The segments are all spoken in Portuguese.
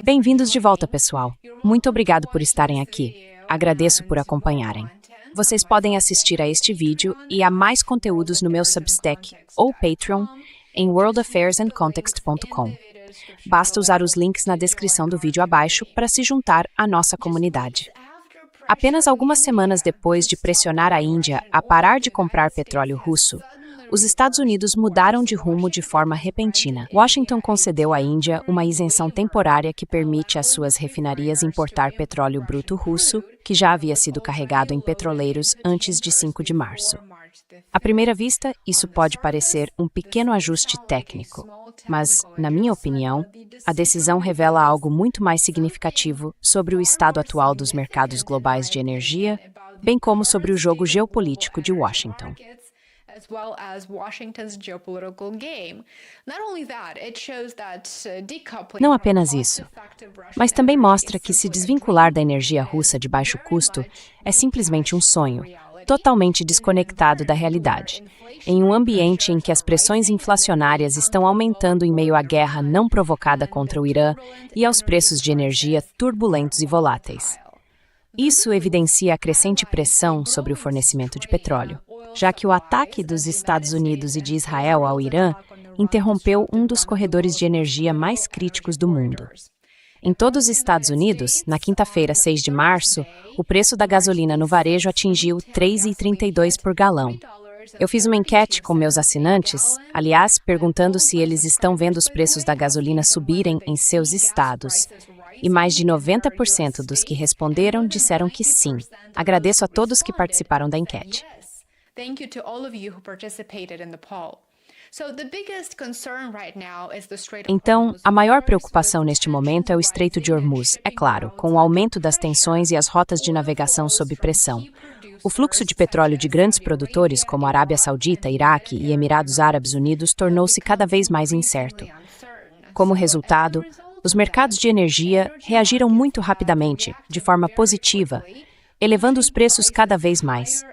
Bem-vindos de volta, pessoal. Muito obrigado por estarem aqui. Agradeço por acompanharem. Vocês podem assistir a este vídeo e a mais conteúdos no meu Substack ou Patreon em worldaffairsandcontext.com. Basta usar os links na descrição do vídeo abaixo para se juntar à nossa comunidade. Apenas algumas semanas depois de pressionar a Índia a parar de comprar petróleo russo, os Estados Unidos mudaram de rumo de forma repentina. Washington concedeu à Índia uma isenção temporária que permite às suas refinarias importar petróleo bruto russo, que já havia sido carregado em petroleiros antes de 5 de março. À primeira vista, isso pode parecer um pequeno ajuste técnico, mas, na minha opinião, a decisão revela algo muito mais significativo sobre o estado atual dos mercados globais de energia, bem como sobre o jogo geopolítico de Washington. Não apenas isso, mas também mostra que se desvincular da energia russa de baixo custo é simplesmente um sonho, totalmente desconectado da realidade. Em um ambiente em que as pressões inflacionárias estão aumentando em meio à guerra não provocada contra o Irã e aos preços de energia turbulentos e voláteis. Isso evidencia a crescente pressão sobre o fornecimento de petróleo, já que o ataque dos Estados Unidos e de Israel ao Irã interrompeu um dos corredores de energia mais críticos do mundo. Em todos os Estados Unidos, na quinta-feira, 6 de março, o preço da gasolina no varejo atingiu R$ 3,32 por galão. Eu fiz uma enquete com meus assinantes, aliás, perguntando se eles estão vendo os preços da gasolina subirem em seus estados. E mais de 90% dos que responderam disseram que sim. Agradeço a todos que participaram da enquete. Então, a maior preocupação neste momento é o Estreito de Hormuz, é claro, com o aumento das tensões e as rotas de navegação sob pressão. O fluxo de petróleo de grandes produtores como Arábia Saudita, Iraque e Emirados Árabes Unidos tornou-se cada vez mais incerto. Como resultado, os mercados de energia reagiram muito rapidamente, de forma positiva, elevando os preços cada vez mais.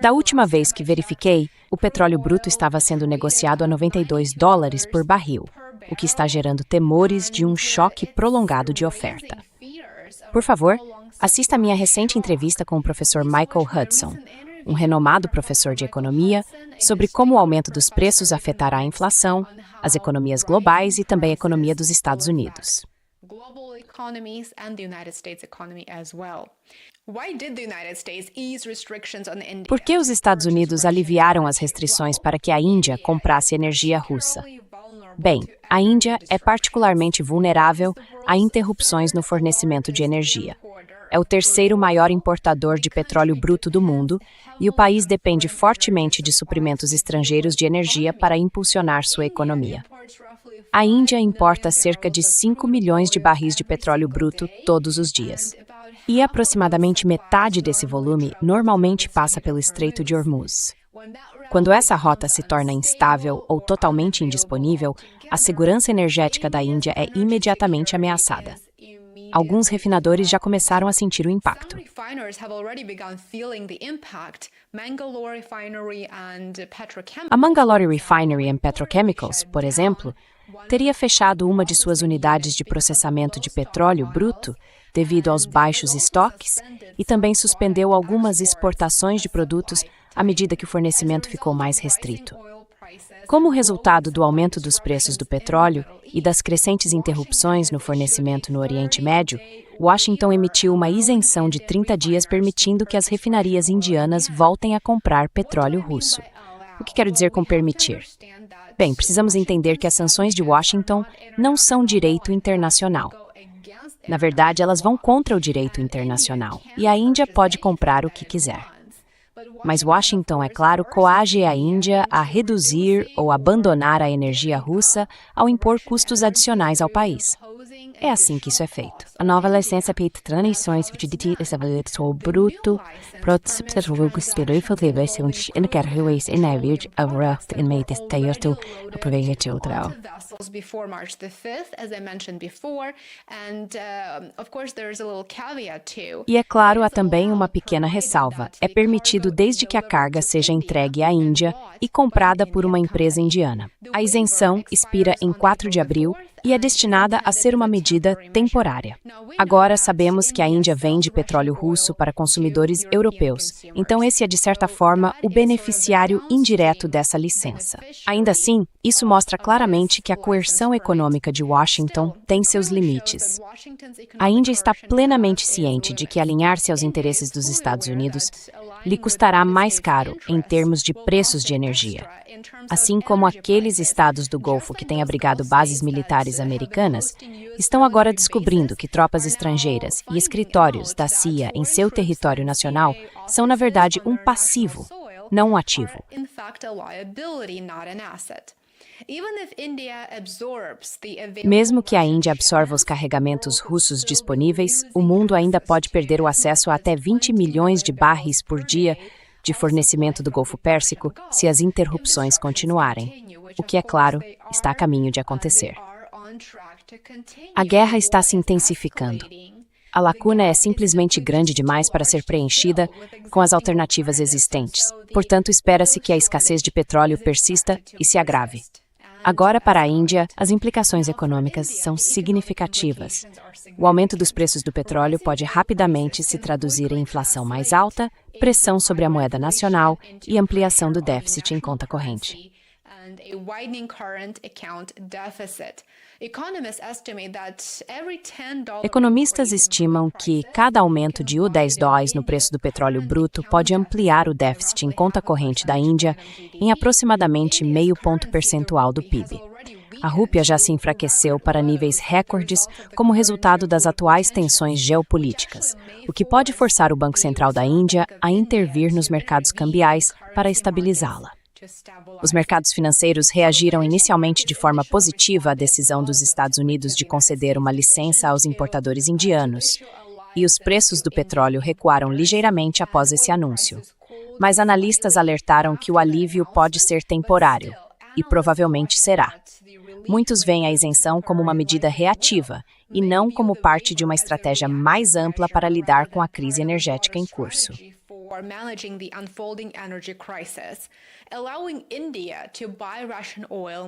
Da última vez que verifiquei, o petróleo bruto estava sendo negociado a $92 por barril, o que está gerando temores de um choque prolongado de oferta. Por favor, assista a minha recente entrevista com o professor Michael Hudson, um renomado professor de economia, sobre como o aumento dos preços afetará a inflação, as economias globais e também a economia dos Estados Unidos. Por que os Estados Unidos aliviaram as restrições para que a Índia comprasse energia russa? Bem, a Índia é particularmente vulnerável a interrupções no fornecimento de energia. É o terceiro maior importador de petróleo bruto do mundo e o país depende fortemente de suprimentos estrangeiros de energia para impulsionar sua economia. A Índia importa cerca de 5 milhões de barris de petróleo bruto todos os dias. E aproximadamente metade desse volume normalmente passa pelo Estreito de Hormuz. Quando essa rota se torna instável ou totalmente indisponível, a segurança energética da Índia é imediatamente ameaçada. Alguns refinadores já começaram a sentir o impacto. A Mangalore Refinery and Petrochemicals, por exemplo, teria fechado uma de suas unidades de processamento de petróleo bruto devido aos baixos estoques e também suspendeu algumas exportações de produtos à medida que o fornecimento ficou mais restrito. Como resultado do aumento dos preços do petróleo e das crescentes interrupções no fornecimento no Oriente Médio, Washington emitiu uma isenção de 30 dias permitindo que as refinarias indianas voltem a comprar petróleo russo. O que quero dizer com permitir? Bem, precisamos entender que as sanções de Washington não são direito internacional. Na verdade, elas vão contra o direito internacional, e a Índia pode comprar o que quiser. Mas Washington, é claro, coage a Índia a reduzir ou abandonar a energia russa ao impor custos adicionais ao país. É assim que isso é feito. A nova licença permite transições de sobre bruto, e é claro, há também uma pequena ressalva. É permitido desde que a carga seja entregue à Índia e comprada por uma empresa indiana. A isenção expira em 4 de abril e é destinada a ser uma medida temporária. Agora sabemos que a Índia vende petróleo russo para consumidores europeus, então esse é, de certa forma, o beneficiário indireto dessa licença. Ainda assim, isso mostra claramente que a coerção econômica de Washington tem seus limites. A Índia está plenamente ciente de que alinhar-se aos interesses dos Estados Unidos lhe custará mais caro em termos de preços de energia. Assim como aqueles estados do Golfo que têm abrigado bases militares americanas, estão agora descobrindo que tropas estrangeiras e escritórios da CIA em seu território nacional são, na verdade, um passivo, não um ativo. Mesmo que a Índia absorva os carregamentos russos disponíveis, o mundo ainda pode perder o acesso a até 20 milhões de barris por dia de fornecimento do Golfo Pérsico se as interrupções continuarem, o que, é claro, está a caminho de acontecer. A guerra está se intensificando. A lacuna é simplesmente grande demais para ser preenchida com as alternativas existentes. Portanto, espera-se que a escassez de petróleo persista e se agrave. Agora, para a Índia, as implicações econômicas são significativas. O aumento dos preços do petróleo pode rapidamente se traduzir em inflação mais alta, pressão sobre a moeda nacional e ampliação do déficit em conta corrente. Economistas estimam que cada aumento de $10 no preço do petróleo bruto pode ampliar o déficit em conta corrente da Índia em aproximadamente meio ponto percentual do PIB. A rúpia já se enfraqueceu para níveis recordes como resultado das atuais tensões geopolíticas, o que pode forçar o Banco Central da Índia a intervir nos mercados cambiais para estabilizá-la. Os mercados financeiros reagiram inicialmente de forma positiva à decisão dos Estados Unidos de conceder uma licença aos importadores indianos, e os preços do petróleo recuaram ligeiramente após esse anúncio. Mas analistas alertaram que o alívio pode ser temporário, e provavelmente será. Muitos veem a isenção como uma medida reativa, e não como parte de uma estratégia mais ampla para lidar com a crise energética em curso.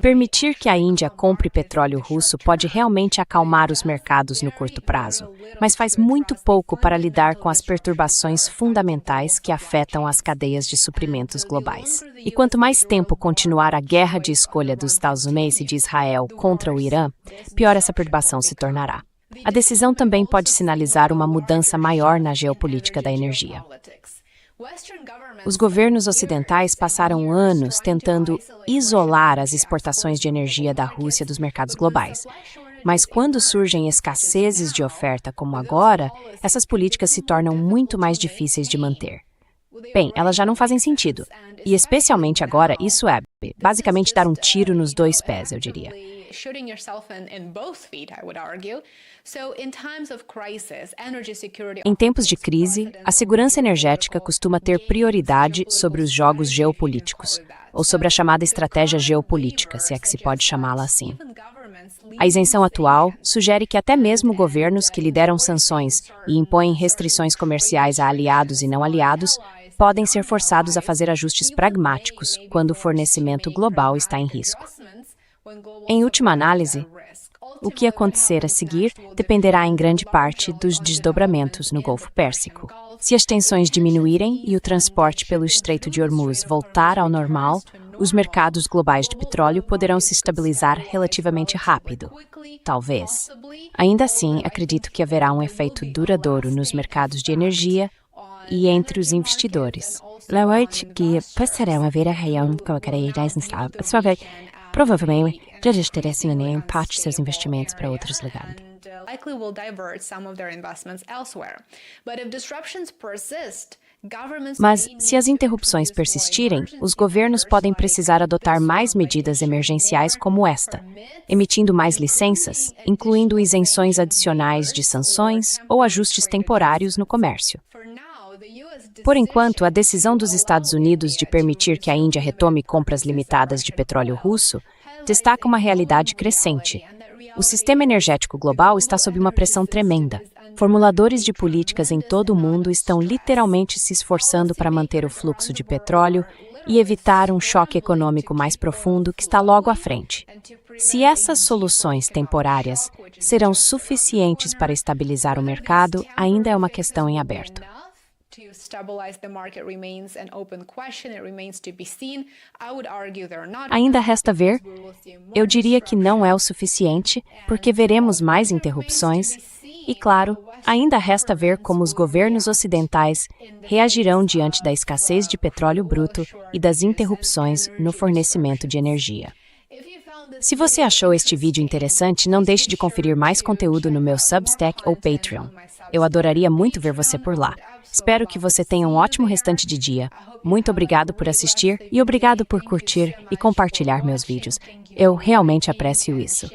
Permitir que a Índia compre petróleo russo pode realmente acalmar os mercados no curto prazo, mas faz muito pouco para lidar com as perturbações fundamentais que afetam as cadeias de suprimentos globais. E quanto mais tempo continuar a guerra de escolha dos Estados Unidos e de Israel contra o Irã, pior essa perturbação se tornará. A decisão também pode sinalizar uma mudança maior na geopolítica da energia. Os governos ocidentais passaram anos tentando isolar as exportações de energia da Rússia dos mercados globais. Mas quando surgem escassezes de oferta como agora, essas políticas se tornam muito mais difíceis de manter. Bem, elas já não fazem sentido. E especialmente agora, isso é, basicamente, dar um tiro nos dois pés, eu diria. Em tempos de crise, a segurança energética costuma ter prioridade sobre os jogos geopolíticos, ou sobre a chamada estratégia geopolítica, se é que se pode chamá-la assim. A isenção atual sugere que até mesmo governos que lideram sanções e impõem restrições comerciais a aliados e não aliados podem ser forçados a fazer ajustes pragmáticos quando o fornecimento global está em risco. Em última análise, o que acontecer a seguir dependerá em grande parte dos desdobramentos no Golfo Pérsico. Se as tensões diminuírem e o transporte pelo Estreito de Hormuz voltar ao normal, os mercados globais de petróleo poderão se estabilizar relativamente rápido. Talvez. Ainda assim, acredito que haverá um efeito duradouro nos mercados de energia e entre os investidores. Que passarão a ver a região como características instáveis. Provavelmente, já direcionarem parte de seus investimentos para outros lugares. Likely will divert some of their investments elsewhere. But if disruptions persist Mas, se as interrupções persistirem, os governos podem precisar adotar mais medidas emergenciais como esta, emitindo mais licenças, incluindo isenções adicionais de sanções ou ajustes temporários no comércio. Por enquanto, a decisão dos Estados Unidos de permitir que a Índia retome compras limitadas de petróleo russo destaca uma realidade crescente. O sistema energético global está sob uma pressão tremenda. Formuladores de políticas em todo o mundo estão literalmente se esforçando para manter o fluxo de petróleo e evitar um choque econômico mais profundo que está logo à frente. Se essas soluções temporárias serão suficientes para estabilizar o mercado, ainda é uma questão em aberto. Ainda resta ver. Eu diria que não é o suficiente, porque veremos mais interrupções. E, claro, ainda resta ver como os governos ocidentais reagirão diante da escassez de petróleo bruto e das interrupções no fornecimento de energia. Se você achou este vídeo interessante, não deixe de conferir mais conteúdo no meu Substack ou Patreon. Eu adoraria muito ver você por lá. Espero que você tenha um ótimo restante de dia. Muito obrigado por assistir e obrigado por curtir e compartilhar meus vídeos. Eu realmente aprecio isso.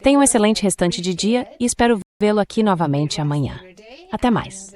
Tenha um excelente restante de dia e espero vê-lo aqui novamente amanhã. Até mais.